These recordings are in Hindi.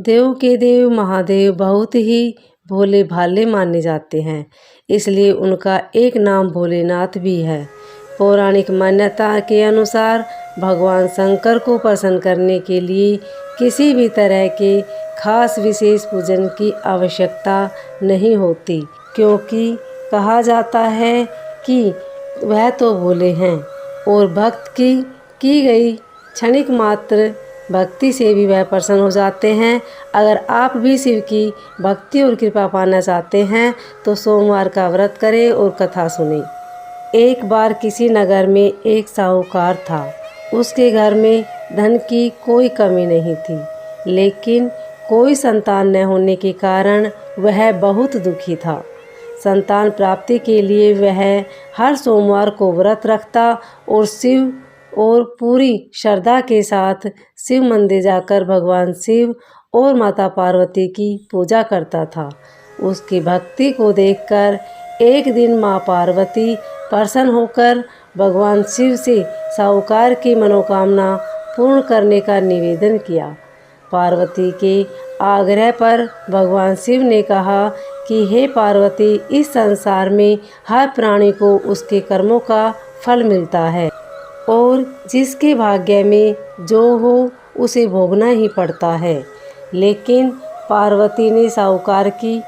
देव के देव महादेव बहुत ही भोले भाले माने जाते हैं, इसलिए उनका एक नाम भोलेनाथ भी है। पौराणिक मान्यता के अनुसार भगवान शंकर को प्रसन्न करने के लिए किसी भी तरह के खास विशेष पूजन की आवश्यकता नहीं होती, क्योंकि कहा जाता है कि वह तो भोले हैं और भक्त की गई क्षणिक मात्र भक्ति से भी वह प्रसन्न हो जाते हैं। अगर आप भी शिव की भक्ति और कृपा पाना चाहते हैं तो सोमवार का व्रत करें और कथा सुनें। एक बार किसी नगर में एक साहूकार था। उसके घर में धन की कोई कमी नहीं थी, लेकिन कोई संतान न होने के कारण वह बहुत दुखी था। संतान प्राप्ति के लिए वह हर सोमवार को व्रत रखता और शिव और पूरी श्रद्धा के साथ शिव मंदिर जाकर भगवान शिव और माता पार्वती की पूजा करता था। उसकी भक्ति को देखकर एक दिन माँ पार्वती प्रसन्न होकर भगवान शिव से साहूकार की मनोकामना पूर्ण करने का निवेदन किया। पार्वती के आग्रह पर भगवान शिव ने कहा कि हे पार्वती, इस संसार में हर प्राणी को उसके कर्मों का फल मिलता है और जिसके भाग्य में जो हो उसे भोगना ही पड़ता है। लेकिन पार्वती ने साहूकार की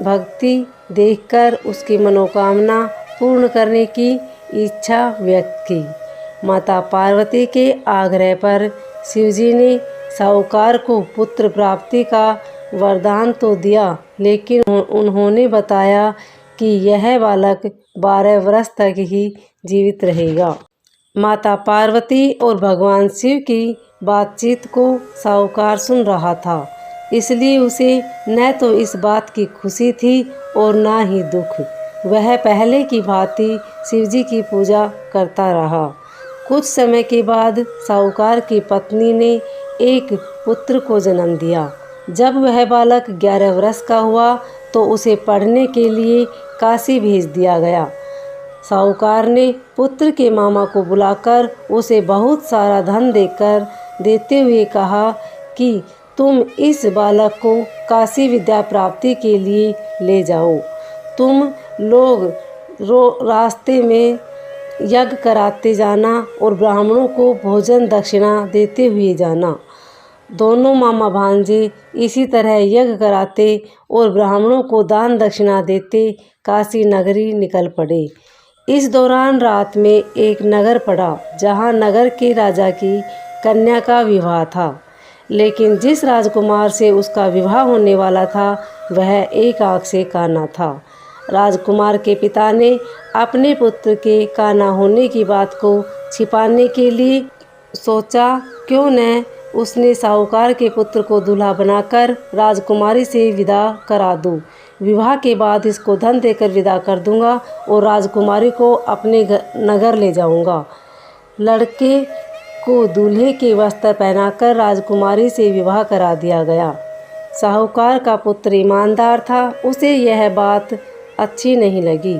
भक्ति देखकर उसकी मनोकामना पूर्ण करने की इच्छा व्यक्त की। माता पार्वती के आग्रह पर शिवजी ने साहूकार को पुत्र प्राप्ति का वरदान तो दिया, लेकिन उन्होंने बताया कि यह बालक 12 वर्ष तक ही जीवित रहेगा। माता पार्वती और भगवान शिव की बातचीत को साहूकार सुन रहा था, इसलिए उसे न तो इस बात की खुशी थी और न ही दुख। वह पहले की भांति शिवजी की पूजा करता रहा। कुछ समय के बाद साहूकार की पत्नी ने एक पुत्र को जन्म दिया। जब वह बालक 11 वर्ष का हुआ तो उसे पढ़ने के लिए काशी भेज दिया गया। साहूकार ने पुत्र के मामा को बुलाकर उसे बहुत सारा धन देते हुए कहा कि तुम इस बालक को काशी विद्या प्राप्ति के लिए ले जाओ। तुम लोग रास्ते में यज्ञ कराते जाना और ब्राह्मणों को भोजन दक्षिणा देते हुए जाना। दोनों मामा भांजे इसी तरह यज्ञ कराते और ब्राह्मणों को दान दक्षिणा देते काशी नगरी निकल पड़े। इस दौरान रात में एक नगर पड़ा, जहां नगर के राजा की कन्या का विवाह था, लेकिन जिस राजकुमार से उसका विवाह होने वाला था वह एक आँख से काना था। राजकुमार के पिता ने अपने पुत्र के काना होने की बात को छिपाने के लिए सोचा, क्यों न उसने साहूकार के पुत्र को दूल्हा बनाकर राजकुमारी से विदा करा दूं। विवाह के बाद इसको धन देकर विदा कर दूंगा और राजकुमारी को अपने नगर ले जाऊंगा। लड़के को दूल्हे के वस्त्र पहनाकर राजकुमारी से विवाह करा दिया गया। साहूकार का पुत्र ईमानदार था, उसे यह बात अच्छी नहीं लगी,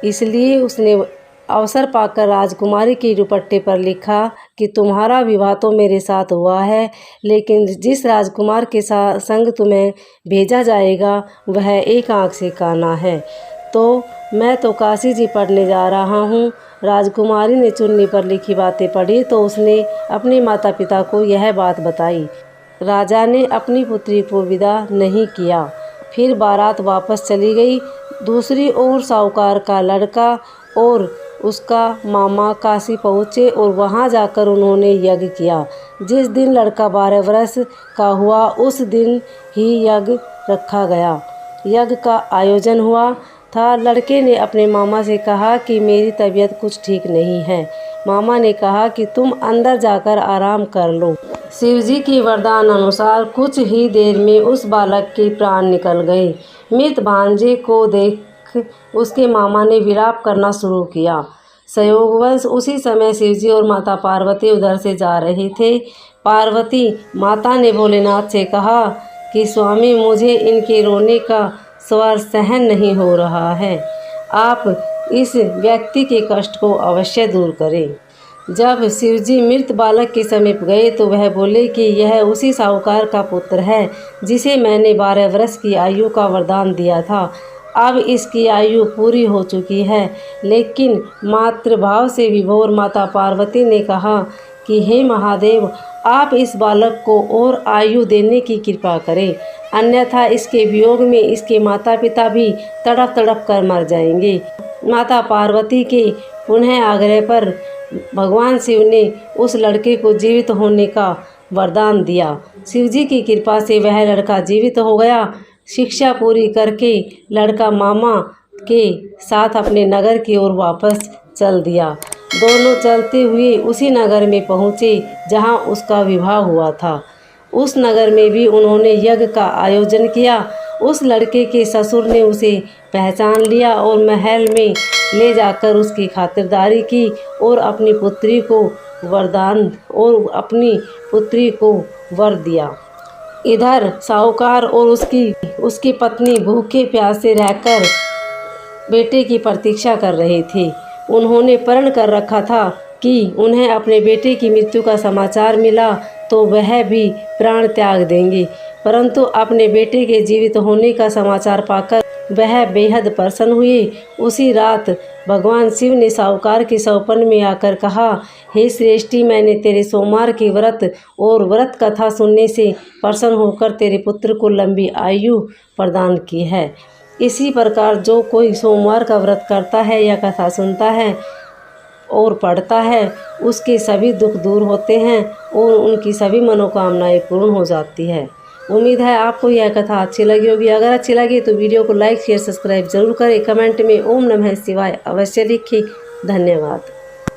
इसलिए उसने अवसर पाकर राजकुमारी के दुपट्टे पर लिखा कि तुम्हारा विवाह तो मेरे साथ हुआ है, लेकिन जिस राजकुमार के संग तुम्हें भेजा जाएगा वह एक आँख से काना है, तो मैं तो काशी जी पढ़ने जा रहा हूँ। राजकुमारी ने चुन्नी पर लिखी बातें पढ़ी तो उसने अपने माता पिता को यह बात बताई। राजा ने अपनी पुत्री को विदा नहीं किया। फिर बारात वापस चली गई। दूसरी ओर साहूकार का लड़का और उसका मामा काशी पहुँचे और वहां जाकर उन्होंने यज्ञ किया। जिस दिन लड़का 12 वर्ष का हुआ उस दिन ही यज्ञ रखा गया। यज्ञ का आयोजन हुआ था। लड़के ने अपने मामा से कहा कि मेरी तबीयत कुछ ठीक नहीं है। मामा ने कहा कि तुम अंदर जाकर आराम कर लो। शिवजी के वरदान अनुसार कुछ ही देर में उस बालक के प्राण निकल गए। मृत भांजे को देख उसके मामा ने विलाप करना शुरू किया। संयोगवश उसी समय शिवजी और माता पार्वती उधर से जा रहे थे। पार्वती माता ने भोलेनाथ से कहा कि स्वामी, मुझे इनके रोने का स्वर सहन नहीं हो रहा है, आप इस व्यक्ति के कष्ट को अवश्य दूर करें। जब शिवजी मृत बालक के समीप गए तो वह बोले कि यह उसी साहूकार का पुत्र है जिसे मैंने 12 वर्ष की आयु का वरदान दिया था। अब इसकी आयु पूरी हो चुकी है। लेकिन मातृभाव से विभोर माता पार्वती ने कहा कि हे महादेव, आप इस बालक को और आयु देने की कृपा करें, अन्यथा इसके वियोग में इसके माता पिता भी तड़प तड़प कर मर जाएंगे। माता पार्वती के पुनः आग्रह पर भगवान शिव ने उस लड़के को जीवित होने का वरदान दिया। शिवजी की कृपा से वह लड़का जीवित हो गया। शिक्षा पूरी करके लड़का मामा के साथ अपने नगर की ओर वापस चल दिया। दोनों चलते हुए उसी नगर में पहुँचे जहाँ उसका विवाह हुआ था। उस नगर में भी उन्होंने यज्ञ का आयोजन किया। उस लड़के के ससुर ने उसे पहचान लिया और महल में ले जाकर उसकी खातिरदारी की और अपनी पुत्री को वर दिया। इधर साहूकार और उसकी पत्नी भूखे प्यासे रहकर बेटे की प्रतीक्षा कर रहे थे। उन्होंने प्रण कर रखा था कि उन्हें अपने बेटे की मृत्यु का समाचार मिला तो वह भी प्राण त्याग देंगे, परंतु अपने बेटे के जीवित होने का समाचार पाकर वह बेहद प्रसन्न हुए। उसी रात भगवान शिव ने साहूकार के सपन में आकर कहा, हे श्रेष्ठी, मैंने तेरे सोमवार के व्रत और व्रत कथा सुनने से प्रसन्न होकर तेरे पुत्र को लंबी आयु प्रदान की है। इसी प्रकार जो कोई सोमवार का व्रत करता है या कथा सुनता है और पढ़ता है, उसके सभी दुख दूर होते हैं और उनकी सभी मनोकामनाएं पूर्ण हो जाती है। उम्मीद है आपको यह कथा अच्छी लगी होगी। अगर अच्छी लगी तो वीडियो को लाइक शेयर सब्सक्राइब जरूर करें। कमेंट में ओम नमः शिवाय अवश्य लिखें। धन्यवाद।